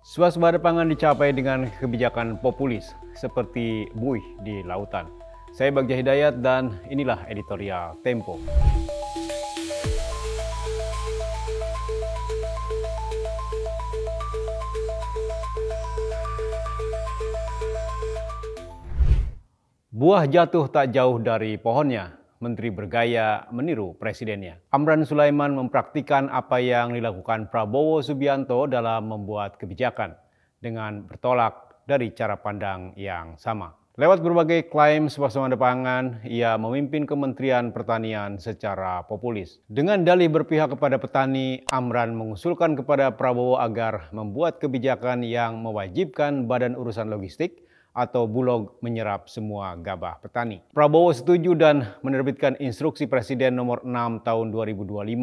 Swasembada pangan dicapai dengan kebijakan populis seperti buih di lautan. Saya Bagja Hidayat dan inilah editorial Tempo. Buah jatuh tak jauh dari pohonnya. Menteri bergaya meniru presidennya. Amran Sulaiman mempraktikkan apa yang dilakukan Prabowo Subianto dalam membuat kebijakan dengan bertolak dari cara pandang yang sama. Lewat berbagai klaim swasembada pangan, ia memimpin Kementerian Pertanian secara populis. Dengan dalih berpihak kepada petani, Amran mengusulkan kepada Prabowo agar membuat kebijakan yang mewajibkan Badan Urusan Logistik atau Bulog menyerap semua gabah petani. Prabowo setuju dan menerbitkan instruksi Presiden nomor 6 tahun 2025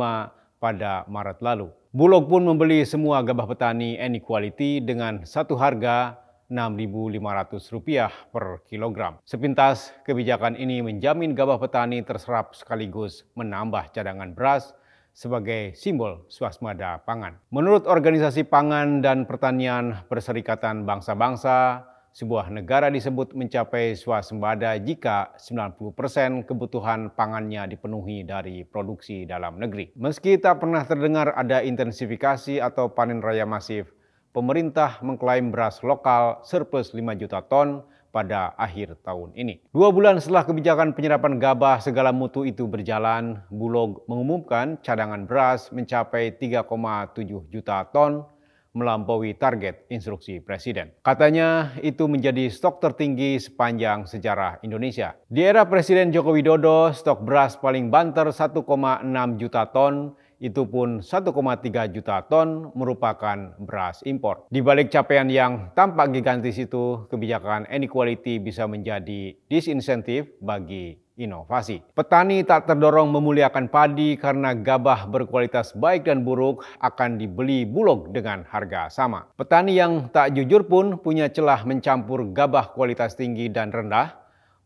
pada Maret lalu. Bulog pun membeli semua gabah petani N-Equality dengan satu harga Rp6.500 per kilogram. Sepintas, kebijakan ini menjamin gabah petani terserap sekaligus menambah cadangan beras sebagai simbol swasembada pangan. Menurut Organisasi Pangan dan Pertanian Perserikatan Bangsa-Bangsa, sebuah negara disebut mencapai swasembada jika 90% kebutuhan pangannya dipenuhi dari produksi dalam negeri. Meski tak pernah terdengar ada intensifikasi atau panen raya masif, pemerintah mengklaim beras lokal surplus 5 juta ton pada akhir tahun ini. 2 bulan setelah kebijakan penyerapan gabah segala mutu itu berjalan, Bulog mengumumkan cadangan beras mencapai 3,7 juta ton, melampaui target instruksi Presiden. Katanya itu menjadi stok tertinggi sepanjang sejarah Indonesia. Di era Presiden Joko Widodo, stok beras paling banter 1,6 juta ton, itu pun 1,3 juta ton merupakan beras impor. Di balik capaian yang tampak gigantis itu, kebijakan N-Equality bisa menjadi disinsentif bagi inovasi. Petani tak terdorong memuliakan padi karena gabah berkualitas baik dan buruk akan dibeli Bulog dengan harga sama. Petani yang tak jujur pun punya celah mencampur gabah kualitas tinggi dan rendah,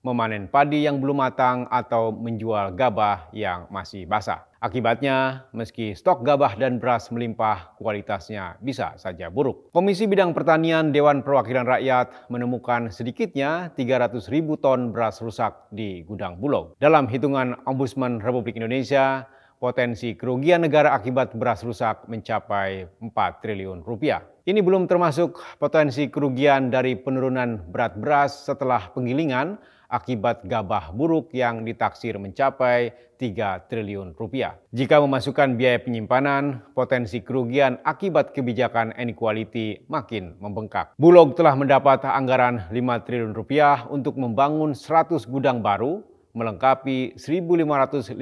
memanen padi yang belum matang atau menjual gabah yang masih basah. Akibatnya, meski stok gabah dan beras melimpah, kualitasnya bisa saja buruk. Komisi Bidang Pertanian Dewan Perwakilan Rakyat menemukan sedikitnya 300.000 ton beras rusak di gudang Bulog. Dalam hitungan Ombudsman Republik Indonesia, potensi kerugian negara akibat beras rusak mencapai 4 triliun rupiah. Ini belum termasuk potensi kerugian dari penurunan berat beras setelah penggilingan akibat gabah buruk yang ditaksir mencapai 3 triliun rupiah. Jika memasukkan biaya penyimpanan, potensi kerugian akibat kebijakan N-Equality makin membengkak. Bulog telah mendapat anggaran 5 triliun rupiah untuk membangun 100 gudang baru, melengkapi 1.555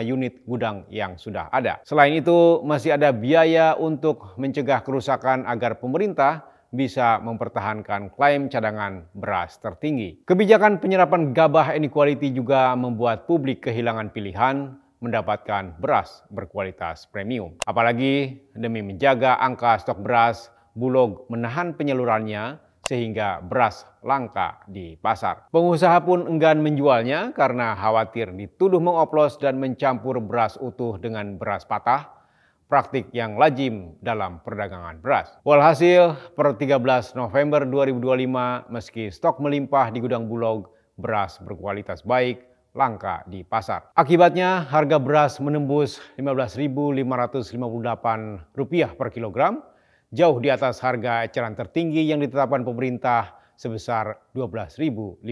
unit gudang yang sudah ada. Selain itu, masih ada biaya untuk mencegah kerusakan agar pemerintah bisa mempertahankan klaim cadangan beras tertinggi. Kebijakan penyerapan gabah N-Equality juga membuat publik kehilangan pilihan mendapatkan beras berkualitas premium. Apalagi demi menjaga angka stok beras, Bulog menahan penyalurannya sehingga beras langka di pasar. Pengusaha pun enggan menjualnya karena khawatir dituduh mengoplos dan mencampur beras utuh dengan beras patah, praktik yang lazim dalam perdagangan beras. Walhasil, per 13 November 2025, meski stok melimpah di gudang Bulog, beras berkualitas baik langka di pasar. Akibatnya, harga beras menembus Rp15.558 per kilogram, jauh di atas harga eceran tertinggi yang ditetapkan pemerintah sebesar Rp12.500.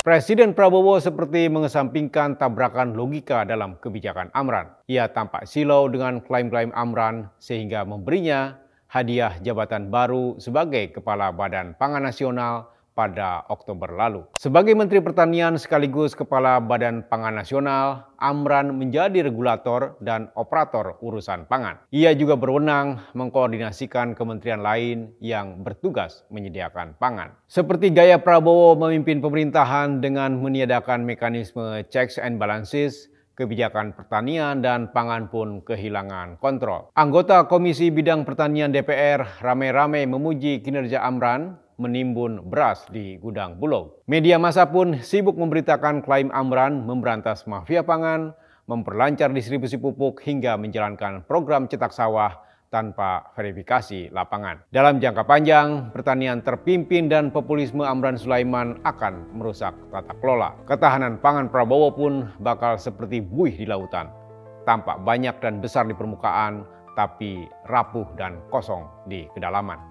Presiden Prabowo seperti mengesampingkan tabrakan logika dalam kebijakan Amran. Ia tampak silau dengan klaim-klaim Amran sehingga memberinya hadiah jabatan baru sebagai Kepala Badan Pangan Nasional pada Oktober lalu. Sebagai Menteri Pertanian sekaligus Kepala Badan Pangan Nasional, Amran menjadi regulator dan operator urusan pangan. Ia juga berwenang mengkoordinasikan kementerian lain yang bertugas menyediakan pangan. Seperti gaya Prabowo memimpin pemerintahan dengan meniadakan mekanisme checks and balances, kebijakan pertanian dan pangan pun kehilangan kontrol. Anggota Komisi Bidang Pertanian DPR ramai-ramai memuji kinerja Amran menimbun beras di gudang Bulog. Media massa pun sibuk memberitakan klaim Amran memberantas mafia pangan, memperlancar distribusi pupuk hingga menjalankan program cetak sawah tanpa verifikasi lapangan. Dalam jangka panjang, pertanian terpimpin dan populisme Amran Sulaiman akan merusak tata kelola. Ketahanan pangan Prabowo pun bakal seperti buih di lautan. Tampak banyak dan besar di permukaan, tapi rapuh dan kosong di kedalaman.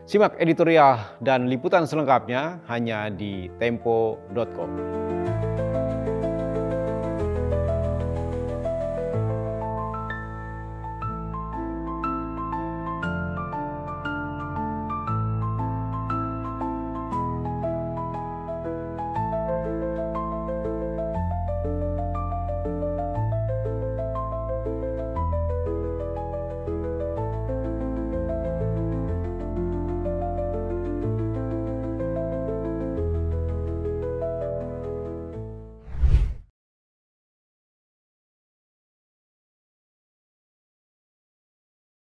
Simak editorial dan liputan selengkapnya hanya di tempo.com.